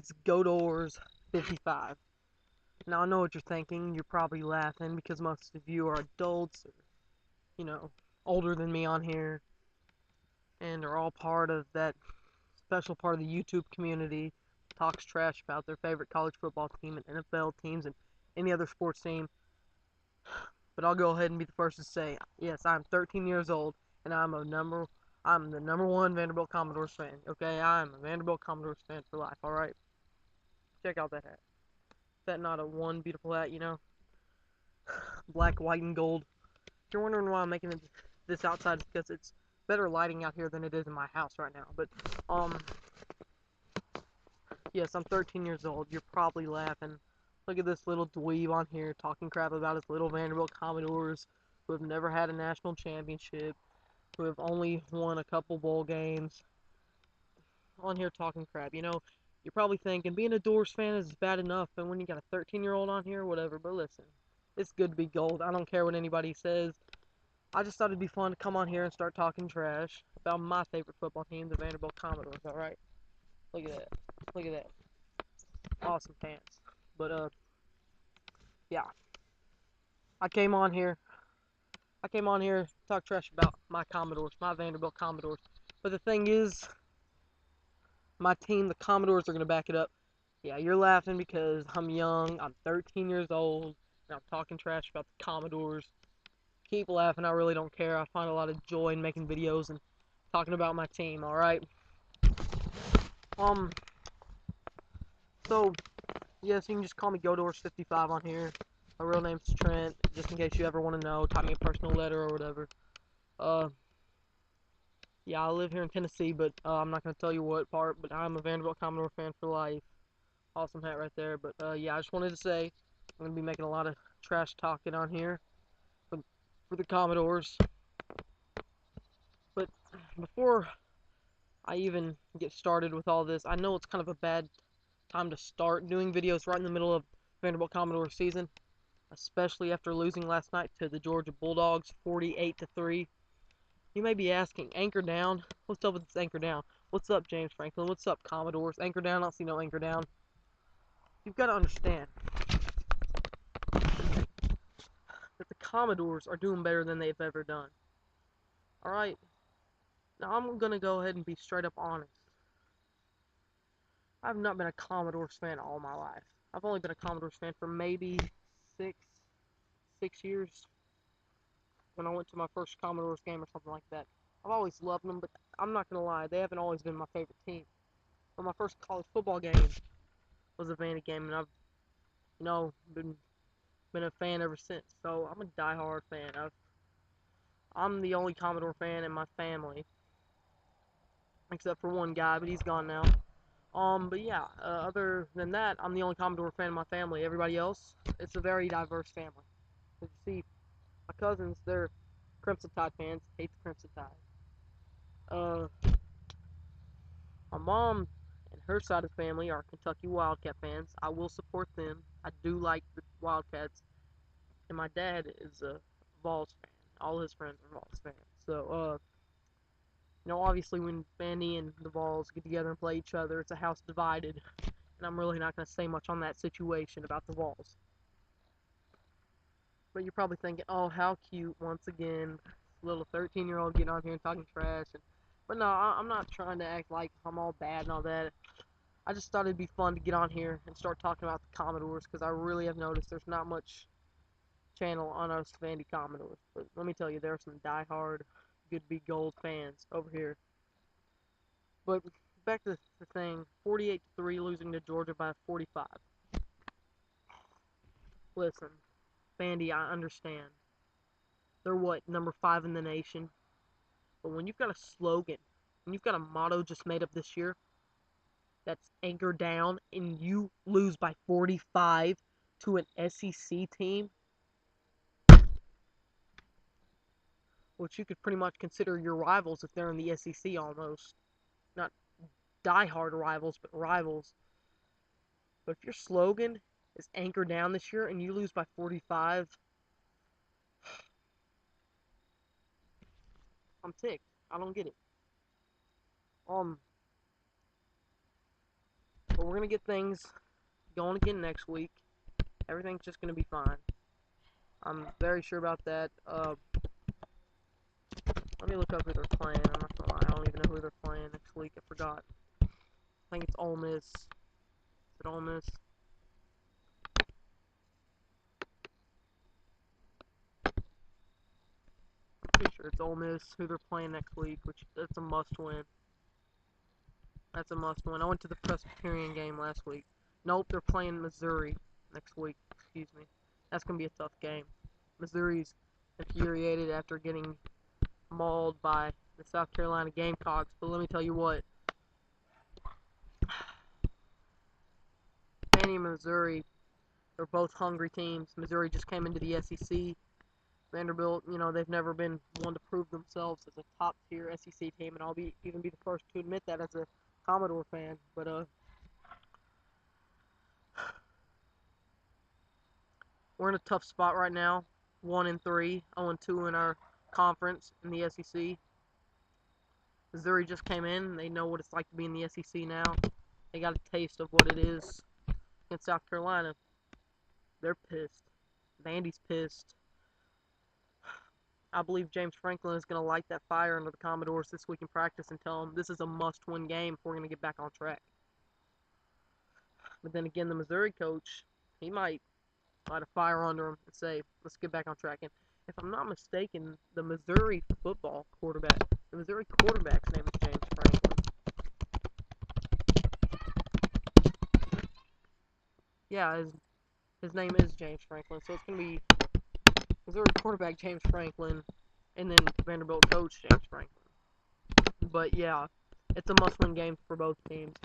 it's Godors 55. Now I know what you're thinking. You're probably laughing because most of you are adults, or, you know, older than me on here, and are all part of that special part of the YouTube community. Talks trash about their favorite college football team and NFL teams and any other sports team. But I'll go ahead and be the first to say, yes, I'm 13 years old, and I'm the number one Vanderbilt Commodores fan. Okay, I'm a Vanderbilt Commodores fan for life. All right, check out that hat. Is that not a one beautiful hat? You know, black, white, and gold. If you're wondering why I'm making this outside, it's because it's better lighting out here than it is in my house right now. But yes, I'm 13 years old. You're probably laughing. Look at this little dweeb on here talking crap about his little Vanderbilt Commodores, who have never had a national championship, who have only won a couple bowl games. On here talking crap. You know, you're probably thinking being a Doors fan is bad enough, and when you got a 13-year-old on here, whatever. But listen, it's good to be gold. I don't care what anybody says. I just thought it'd be fun to come on here and start talking trash about my favorite football team, the Vanderbilt Commodores. All right, look at that. Look at that. Awesome pants. But yeah, I came on here. I came on here to talk trash about my Commodores, my Vanderbilt Commodores. But the thing is, my team, the Commodores, are gonna back it up. Yeah, you're laughing because I'm young. I'm 13 years old, and I'm talking trash about the Commodores. Keep laughing. I really don't care. I find a lot of joy in making videos and talking about my team. All right. Um. So, yes, you can just call me Godors55 on here. My real name's Trent, just in case you ever want to know. Type me a personal letter or whatever. Uh. Yeah, I live here in Tennessee, but I'm not gonna tell you what part. But I'm a Vanderbilt Commodore fan for life. Awesome hat right there. But yeah, I just wanted to say I'm gonna be making a lot of trash talking on here for the Commodores. But before I even get started with all this, I know it's kind of a bad time to start doing videos right in the middle of Vanderbilt Commodores season, especially after losing last night to the Georgia Bulldogs 48-3. You may be asking, anchor down? What's up with this anchor down? What's up, James Franklin? What's up, Commodores? Anchor down? I don't see no anchor down. You've got to understand that the Commodores are doing better than they've ever done. Alright? Now, I'm going to go ahead and be straight up honest. I've not been a Commodores fan all my life. I've only been a Commodores fan for maybe six years, when I went to my first Commodores game or something like that. I've always loved them, but I'm not going to lie, they haven't always been my favorite team. But my first college football game was a Vandy game, and I've, been a fan ever since. So I'm a diehard fan. I'm the only Commodore fan in my family, except for one guy, but he's gone now. But yeah, other than that, I'm the only Commodore fan in my family. Everybody else, it's a very diverse family. As you see, my cousins, they're Crimson Tide fans, hate the Crimson Tide. Uh, my mom and her side of the family are Kentucky Wildcat fans. I will support them. I do like the Wildcats. And my dad is a Vols fan. All his friends are Vols fans. So, obviously when Vandy and the Vols get together and play each other, it's a house divided. And I'm really not going to say much on that situation about the Vols. But you're probably thinking, oh, how cute, once again, little 13-year-old getting on here and talking trash. But no, I'm not trying to act like I'm all bad and all that. I just thought it'd be fun to get on here and start talking about the Commodores, because I really have noticed there's not much channel on us Vandy Commodores. But let me tell you, there are some diehard, good be gold fans over here. But back to the thing, 48-3, losing to Georgia by 45. Listen, Vandy, I understand. They're what, number 5 in the nation? But when you've got a slogan, when you've got a motto just made up this year, that's anchor down, and you lose by 45 to an SEC team, which you could pretty much consider your rivals if they're in the SEC almost. Not diehard rivals, but rivals. But if your slogan is anchor down this year and you lose by 45, I'm ticked. I don't get it. But But we're going to get things going again next week. Everything's just going to be fine. I'm very sure about that. Let me look up who they're playing. I'm not going to lie. I don't even know who they're playing next week. I forgot. I think it's Ole Miss. Is it Ole Miss? I'm pretty sure it's Ole Miss who they're playing next week, which that's a must-win. That's a must-win. I went to the Presbyterian game last week. Nope, they're playing Missouri next week. Excuse me. That's going to be a tough game. Missouri's infuriated after getting mauled by the South Carolina Gamecocks, but let me tell you what. Vandy and Missouri, they're both hungry teams. Missouri just came into the SEC. Vanderbilt, they've never been one to prove themselves as a top-tier SEC team, and I'll even be the first to admit that as a Commodore fan. But we're in a tough spot right now. 1-3, 0-2 in our conference in the SEC. Missouri just came in. They know what it's like to be in the SEC now. They got a taste of what it is against South Carolina. They're pissed. Vandy's pissed. I believe James Franklin is going to light that fire under the Commodores this week in practice and tell them this is a must-win game if we're going to get back on track. But then again, the Missouri coach, he might light a fire under him and say, let's get back on track. And if I'm not mistaken, the Missouri quarterback's name is James Franklin. Yeah, his name is James Franklin. So it's going to be Missouri quarterback James Franklin and then Vanderbilt coach James Franklin. But yeah, it's a must-win game for both teams.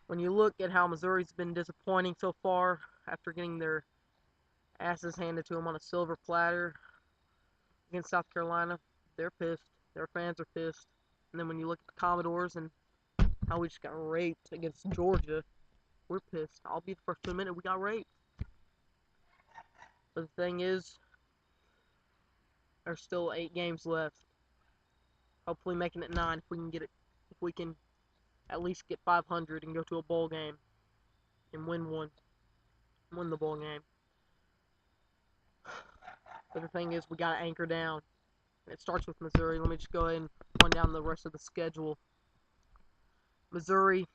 When you look at how Missouri's been disappointing so far after getting their asses handed to them on a silver platter against South Carolina, they're pissed. Their fans are pissed. And then when you look at the Commodores and how we just got raped against Georgia, we're pissed. I'll be the first to admit it. We got raped. But the thing is, there's still 8 games left. Hopefully making it 9 if we can get it. If we can at least get 500 and go to a bowl game and win the bowl game. But the thing is, we got to anchor down. It starts with Missouri. Let me just go ahead and run down the rest of the schedule. Missouri,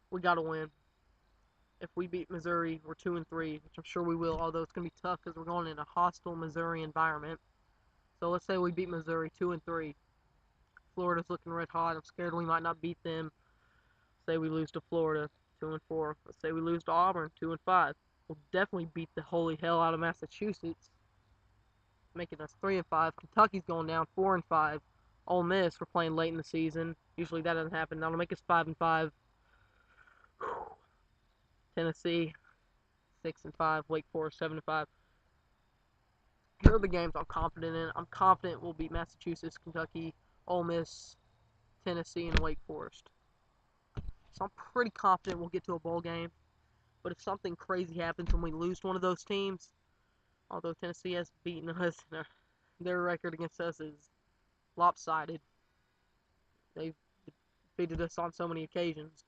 we got to win. If we beat Missouri, we're 2-3, which I'm sure we will, although it's going to be tough because we're going in a hostile Missouri environment. So let's say we beat Missouri 2-3. Florida's looking red hot. I'm scared we might not beat them. Say we lose to Florida 2-4. Let's say we lose to Auburn 2-5. We'll definitely beat the holy hell out of Massachusetts, making us 3-5. Kentucky's going down 4-5. Ole Miss, we're playing late in the season. Usually that doesn't happen. That'll make us 5-5. Tennessee 6-5. Wake Forest 7-5. Here are the games I'm confident in. I'm confident we'll beat Massachusetts, Kentucky, Ole Miss, Tennessee, and Wake Forest. So I'm pretty confident we'll get to a bowl game. But if something crazy happens when we lose to one of those teams, although Tennessee has beaten us, their record against us is lopsided. They've defeated us on so many occasions.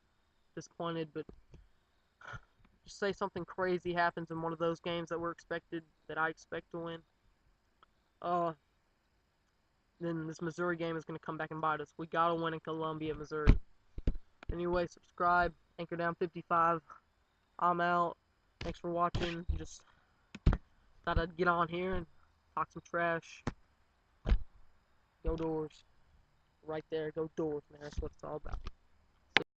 Disappointed, but just say something crazy happens in one of those games that I expect to win. Then this Missouri game is going to come back and bite us. We got to win in Columbia, Missouri. Anyway, subscribe. Anchor Down 55. I'm out. Thanks for watching. Just thought I'd get on here and talk some trash. Go Doors. Right there. Go Doors, man. That's what it's all about.